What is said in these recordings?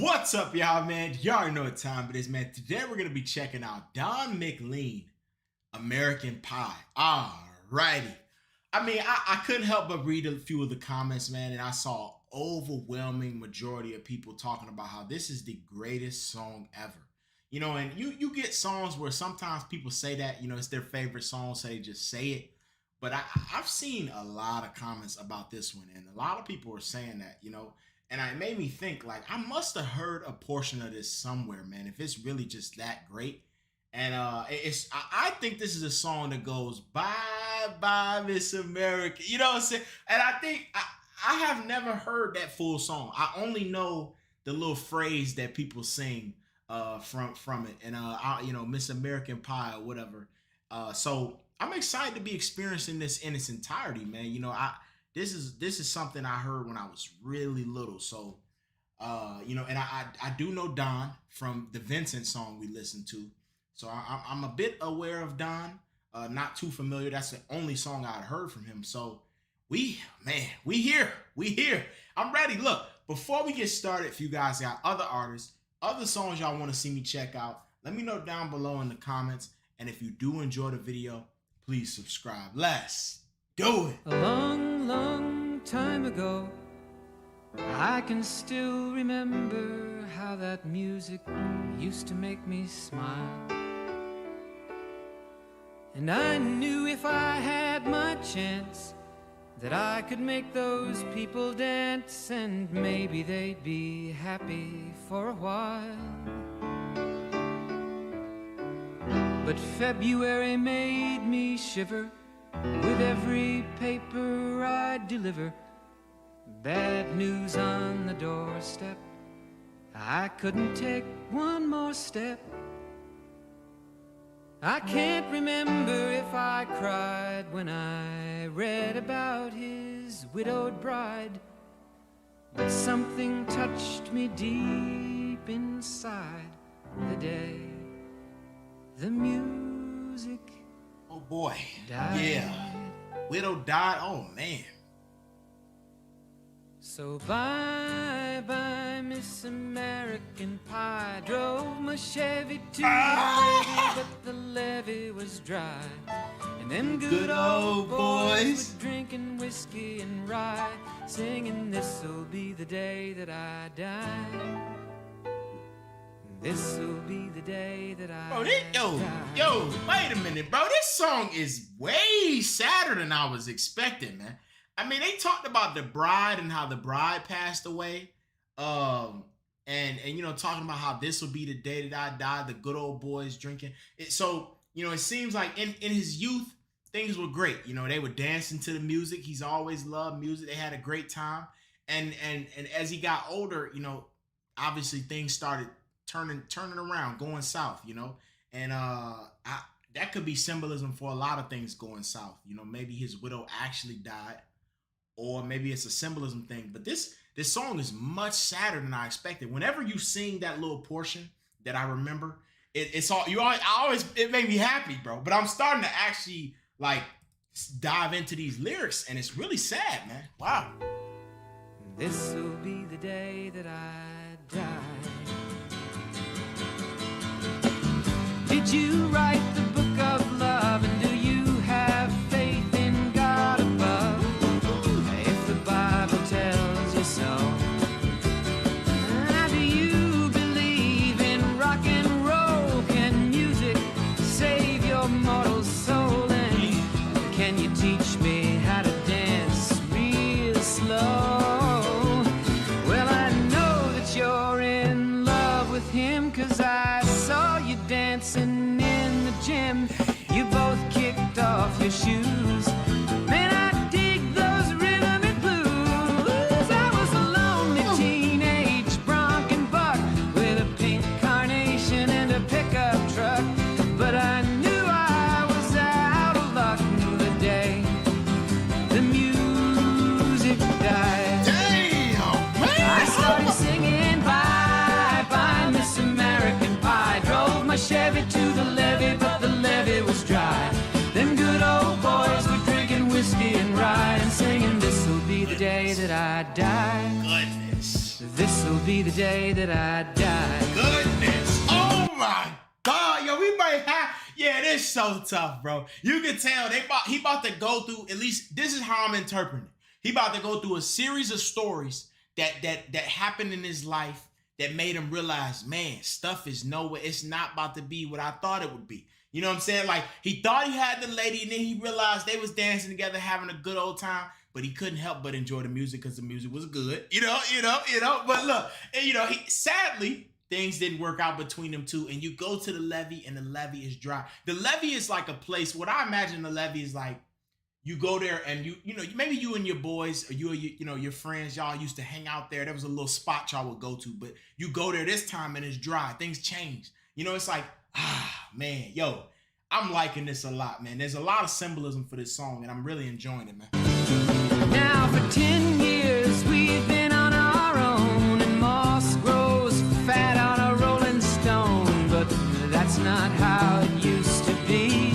What's up, y'all, man? Y'all already know what time it is, man. Today we're going to be checking out Don McLean, American Pie. Alrighty. I mean, I couldn't help but read a few of the comments, man, and I saw overwhelming majority of people talking about how this is the greatest song ever. You know, and you get songs where sometimes people say that, you know, it's their favorite song, so they just say it. But I've seen a lot of comments about this one, and a lot of people are saying that, you know, and it made me think, like, I must have heard a portion of this somewhere, man, if it's really just that great. And I think this is a song that goes, bye, bye, Miss America. You know what I'm saying? And I think I have never heard that full song. I only know the little phrase that people sing from it. And, you know, Miss American Pie or whatever. So I'm excited to be experiencing this in its entirety, man. You know, this is something I heard when I was really little. So, you know, and I do know Don from the Vincent song we listened to. So I'm a bit aware of Don, not too familiar. That's the only song I'd heard from him. So we here. I'm ready. Look, before we get started, if you guys got other artists, other songs y'all want to see me check out, let me know down below in the comments. And if you do enjoy the video, please subscribe. Let's do it. A long, long time ago, I can still remember how that music used to make me smile. And I knew if I had my chance that I could make those people dance, and maybe they'd be happy for a while. But February made me shiver with every paper I deliver. Bad news on the doorstep, I couldn't take one more step. I can't remember if I cried when I read about his widowed bride, but something touched me deep inside the day the music Oh boy. died. Yeah. Widow died. Oh man. So bye bye Miss American Pie. Drove my Chevy to the levee, but the levee was dry. And them good old boys were drinking whiskey and rye, singing, this'll be the day that I die. This'll be the day that I die. Yo, wait a minute, bro. This song is way sadder than I was expecting, man. I mean, they talked about the bride and how the bride passed away. And you know, talking about how this will be the day that I die, the good old boys drinking. So, you know, it seems like in his youth, things were great. You know, they were dancing to the music. He's always loved music. They had a great time. And as he got older, you know, obviously things started turning around, going south, you know. And that could be symbolism for a lot of things going south. You know, maybe his widow actually died, or maybe it's a symbolism thing. But this song is much sadder than I expected. Whenever you sing that little portion that I remember, it made me happy, bro. But I'm starting to actually like dive into these lyrics, and it's really sad, man. Wow. This'll be the day that I die. Did you write the book of love, and do you have faith in God above? If the Bible tells you so. Do you believe in rock and roll? Can music save your mortal soul? And can you teach me how to dance real slow? Well, I know that you're in love with him, 'cause I saw you dancing in the gym. You both kicked off your shoes. Man, I dig those rhythm and blues. I was a lonely teenage bronc and buck with a pink carnation and a pickup truck. But I knew I was out of luck the day the music died. Damn, man. I started singing bye bye Miss American Pie. Drove my Chevy to the levee, but the levee was dry. Them good old boys were drinking whiskey and rye, and singing, this'll be the day that I die. Goodness. this'll be the day that I die. Goodness. Oh my God. Yo, we might have. Yeah, it is so tough, bro. You can tell he about to go through, at least this is how I'm interpreting it. He about to go through a series of stories that happened in his life that made him realize, man, stuff is nowhere. It's not about to be what I thought it would be. You know what I'm saying? Like, he thought he had the lady, and then he realized they was dancing together, having a good old time, but he couldn't help but enjoy the music because the music was good. You know. But look, and sadly, things didn't work out between them two, and you go to the levee, and the levee is dry. The levee is like a place, what I imagine the levee is like, you go there and you maybe you and your boys or your friends, y'all used to hang out there. There was a little spot y'all would go to, but you go there this time and it's dry. Things change. It's like, man, yo, I'm liking this a lot, man. There's a lot of symbolism for this song, and I'm really enjoying it, man. Now for 10 years we've been on our own, and moss grows fat on a rolling stone, but that's not how it used to be.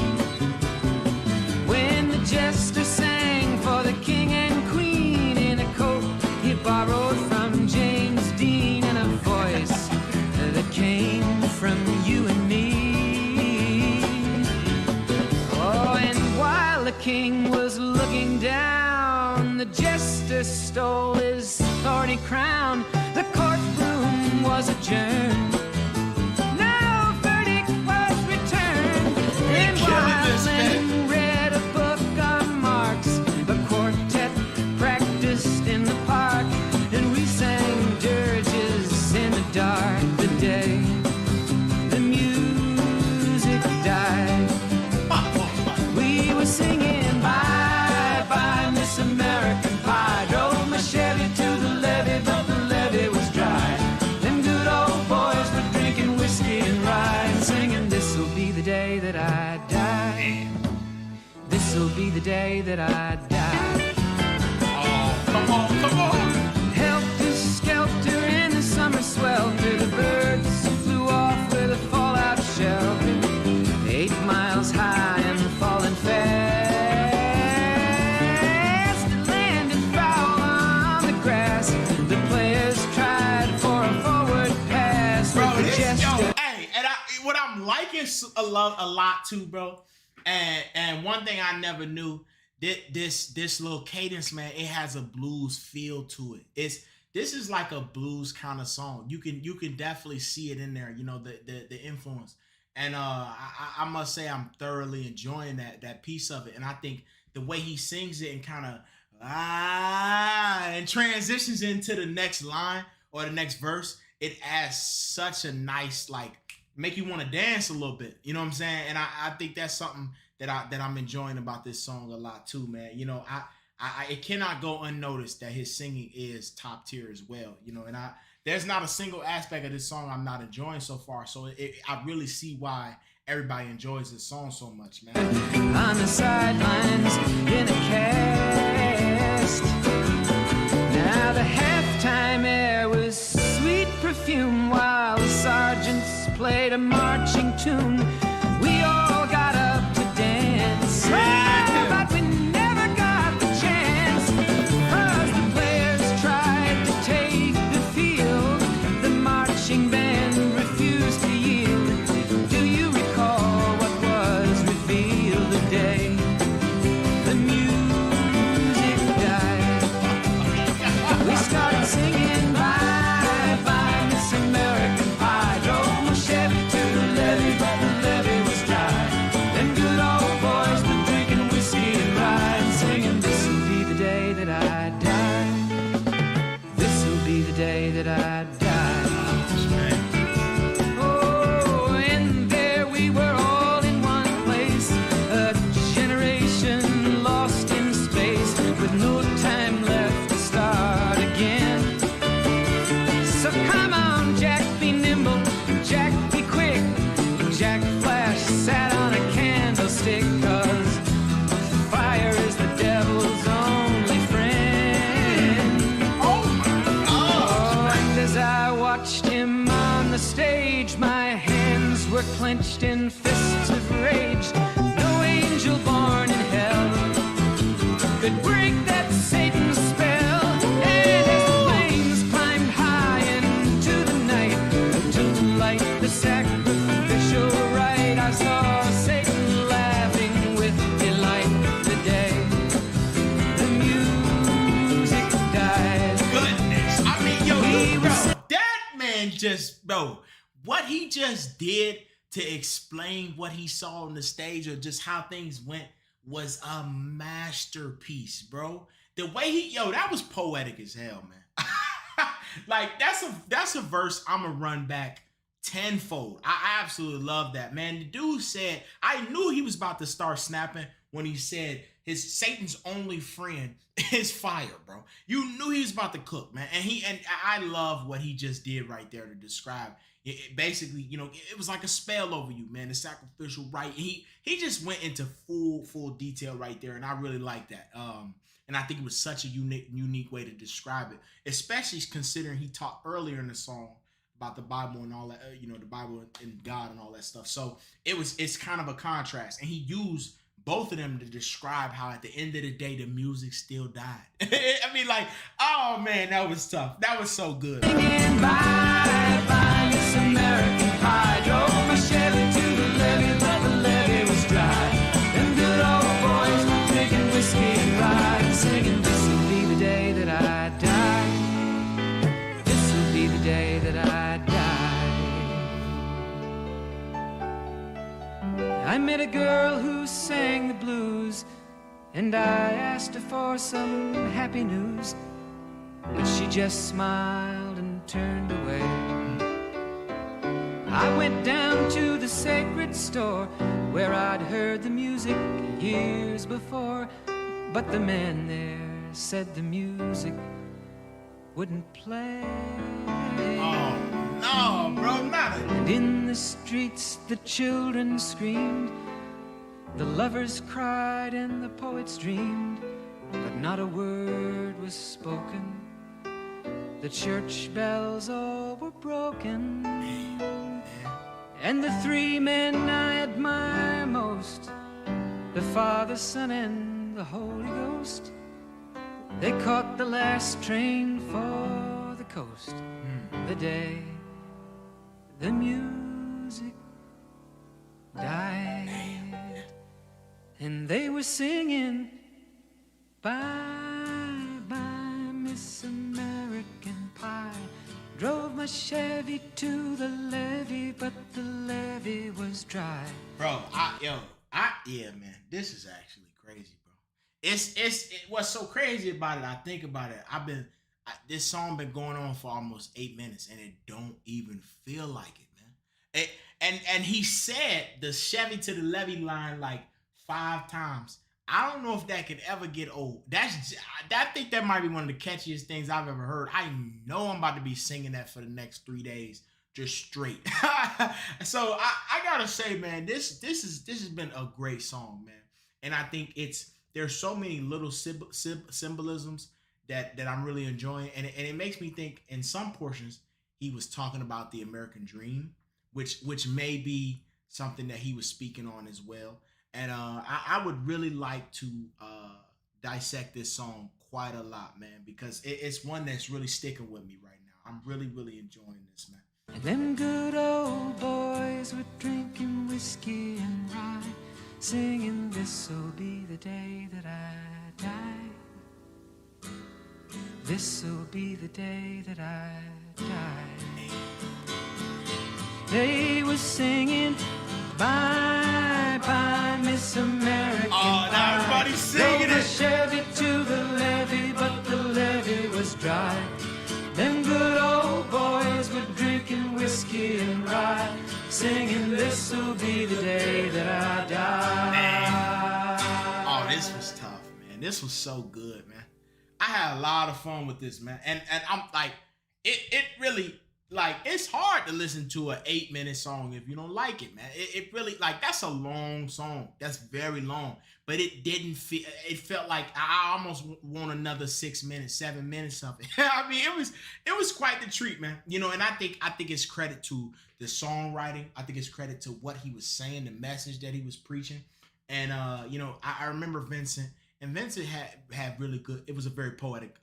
When the jester sang for the king and queen in a coat he borrowed from James Dean, and a voice that came from you and me. Oh, and while the king was looking down, the jester stole his thorny crown. The courtroom was adjourned. No verdict was returned. And while Lennon read a book on Marx, the quartet practiced in the park, and we sang dirges in the dark. The day the music died, we were singing bye bye Miss American Pie. Drove my Chevy to the levee, but the levee was dry. Them good old boys were drinking whiskey and rye, and singing, this'll be the day that I die. This'll be the day that I die. Oh, come on. Helter skelter in the summer swelter, the birds flew off with a fallout shelter. 8 miles high and falling fast, it landed foul on the grass. The players tried for a forward pass, Bro, but the jester. Hey, and what I'm liking a lot too, bro. And one thing I never knew, this little cadence, man, it has a blues feel to it. This is like a blues kind of song. You can definitely see it in there. The influence. And I must say I'm thoroughly enjoying that piece of it. And I think the way he sings it and kind of and transitions into the next line or the next verse, it adds such a nice, like, make you want to dance a little bit. You know what I'm saying? And I think that's something that I'm enjoying about this song a lot too, man. It cannot go unnoticed that his singing is top tier as well. And there's not a single aspect of this song I'm not enjoying so far. So I really see why everybody enjoys this song so much, man. On the sidelines in a cast. Now the halftime air was sweet perfume while the sergeants played a marching tune. We all got up to dance, but we never got the chance, 'cause the players tried to take the field. The marching band refused to yield. Do you recall what was revealed the day the music died? We started singing bye bye Miss American Pie. Drove my Chevy to the levee, but the levee was dry. Them good old boys were drinking whiskey and rye, and singing, this'll be the day that I die. This'll be the day that I die. Oh, and there we were all in one place, a generation lost in space, with no time left to start again. So come on, Jack, be nimble, Jack, be quick. Jack Flash sat on a candlestick, 'cause fire is the devil's only friend. Oh, and as I watched him on the stage, my hands were clenched in fists of rage. No angel born in hell could break that Satan spell. And as the flames climbed high what he just did to explain what he saw on the stage or just how things went was a masterpiece, bro. The way that was poetic as hell, man. Like that's a verse I'ma run back tenfold. I absolutely love that, man. The dude said, I knew he was about to start snapping when he said his Satan's only friend is fire, bro. You knew he was about to cook, man. And I love what he just did right there to describe. Basically, it was like a spell over you, man. The sacrificial rite. He just went into full detail right there, and I really like that. And I think it was such a unique way to describe it, especially considering he talked earlier in the song about the Bible and all that, the Bible and God and all that stuff. So it's kind of a contrast, and he used both of them to describe how at the end of the day the music still died. I mean, like, oh man, that was tough. That was so good. Singing bye bye, Miss American Pie. Drove my Chevy to the levee, but the levee was dry. Them good old boys drinking whiskey and rye, singing, this'll be the day that I die. This'll be the day that I die. I met a girl who sang the blues, and I asked her for some happy news, but she just smiled and turned away. I went down to the sacred store where I'd heard the music years before, but the man there said the music wouldn't play. Oh no, bro, not it. And in the streets the children screamed, the lovers cried and the poets dreamed, but not a word was spoken. The church bells all were broken. And the three men I admire most, the Father, Son, and the Holy Ghost, they caught the last train for the coast. The day the music died, and they were singing, bye bye, Miss American Pie. Drove my Chevy to the levee, but the levee was dry. Bro, yeah, man, this is actually crazy, bro. What's so crazy about it, I think about it, this song been going on for almost 8 minutes, and it don't even feel like it, man. And he said the Chevy to the levee line like 5 times. I don't know if that could ever get old. I think that might be one of the catchiest things I've ever heard. I know I'm about to be singing that for the next 3 days, just straight. So I gotta say, man, this has been a great song, man. And I think there's so many little symbolisms that I'm really enjoying, and it makes me think in some portions he was talking about the American dream, which may be something that he was speaking on as well. And I would really like to dissect this song quite a lot, man, because it's one that's really sticking with me right now. I'm really enjoying this, man. And them good old boys were drinking whiskey and rye, singing, this'll be the day that I die. This'll be the day that I die. They were singing, bye bye, Miss American Pie. Now everybody's singing Drove a it. Chevy to the levee, but the levee was dry. Them good old boys were drinking whiskey and rye, singing, this'll be the day that I die. Oh, this was tough, man. This was so good, man. I had a lot of fun with this, man. And I'm like, it really, like, it's hard to listen to an 8-minute song if you don't like it, man. It really, like, that's a long song. That's very long. But it didn't feel, it felt like I almost want another 6 minutes, 7 minutes of it. I mean, it was quite the treat, man. And I think it's credit to the songwriting. I think it's credit to what he was saying, the message that he was preaching. And, I remember Vincent, and Vincent had really good, it was a very poetic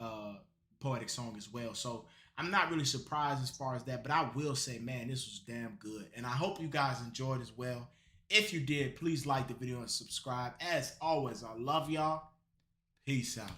song as well. So I'm not really surprised as far as that, but I will say, man, this was damn good. And I hope you guys enjoyed as well. If you did, please like the video and subscribe. As always, I love y'all. Peace out.